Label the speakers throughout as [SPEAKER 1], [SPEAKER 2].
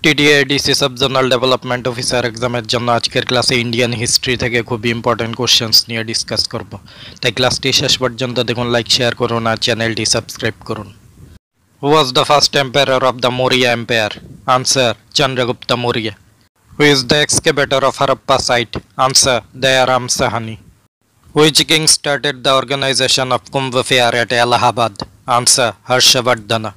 [SPEAKER 1] টিটিআইডিসি subzonal development officer এক্সামের জন্য আজকের ক্লাসে ইন্ডিয়ান হিস্ট্রি থেকে খুবই ইম্পর্টেন্ট কোশ্চেন্স নিয়ে ডিসকাস করব। তাই ক্লাসটি শেষ পর্যন্ত দেখুন, লাইক শেয়ার করুন আর চ্যানেলটি সাবস্ক্রাইব করুন। Who was the first empire of the Maurya empire? Answer, Chandragupta Maurya. Who is the excavator of Harappa site? Answer, Dayaram Sahni. Which king started the organization of Kumbh Fair at Allahabad? Answer, Harshavardhana.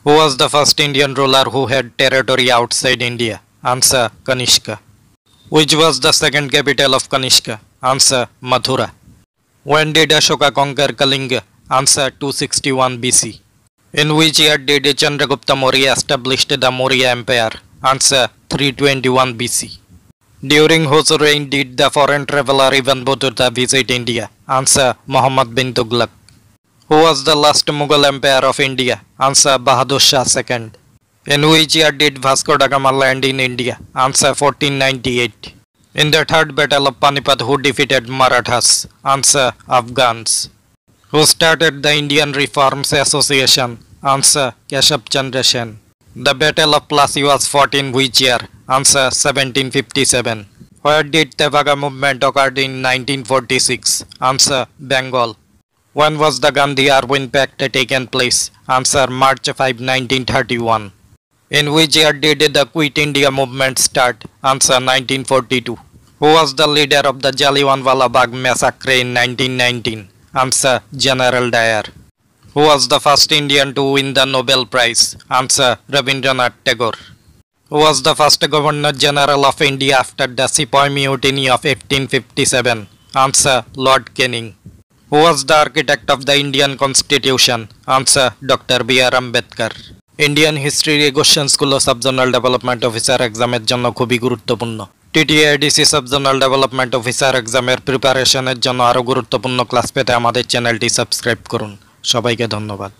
[SPEAKER 1] Who was the first Indian ruler who had territory outside India? Answer, Kanishka. Which was the second capital of Kanishka? Answer, Mathura. When did Ashoka conquer Kalinga? Answer, 261 BC. In which year did Chandragupta Maurya establish the Maurya Empire? Answer, 321 BC. During whose reign did the foreign traveler Ibn Battuta visit India? Answer, Muhammad bin Tughlaq. Who was the last Mughal emperor of India? Answer, Bahadur Shah II. In which year did Vasco da Gama land in India? Answer, 1498. In the third battle of Panipat, who defeated Marathas? Answer, Afghans. Who started the Indian Reforms Association? Answer, Keshav Chandra Sen. The Battle of Plassey was fought in which year? Answer, 1757. Where did Tevaga movement occurred in 1946? Answer, Bengal. When was the Gandhi-Irwin Pact taken place? Answer, March 5, 1931. In which year did the Quit India movement start? Answer, 1942. Who was the leader of the Jallianwala Bagh massacre in 1919? Answer, General Dyer. Who was the first Indian to win the Nobel Prize? Answer, Rabindranath Tagore. Who was the first Governor General of India after the Sepoy Mutiny of 1857? Answer, Lord Canning. Who was the architect of the Indian Constitution? Answer, Dr. B.R. Ambedkar. Indian হিস্ট্রির এই কোশ্চেন্সগুলো subzonal development officer এক্সামের জন্য খুবই গুরুত্বপূর্ণ। টিটিআইডিসি subzonal development officer এক্সামের প্রিপারেশনের জন্য আরও গুরুত্বপূর্ণ ক্লাস পেতে আমাদের চ্যানেলটি সাবস্ক্রাইব করুন। সবাইকে ধন্যবাদ।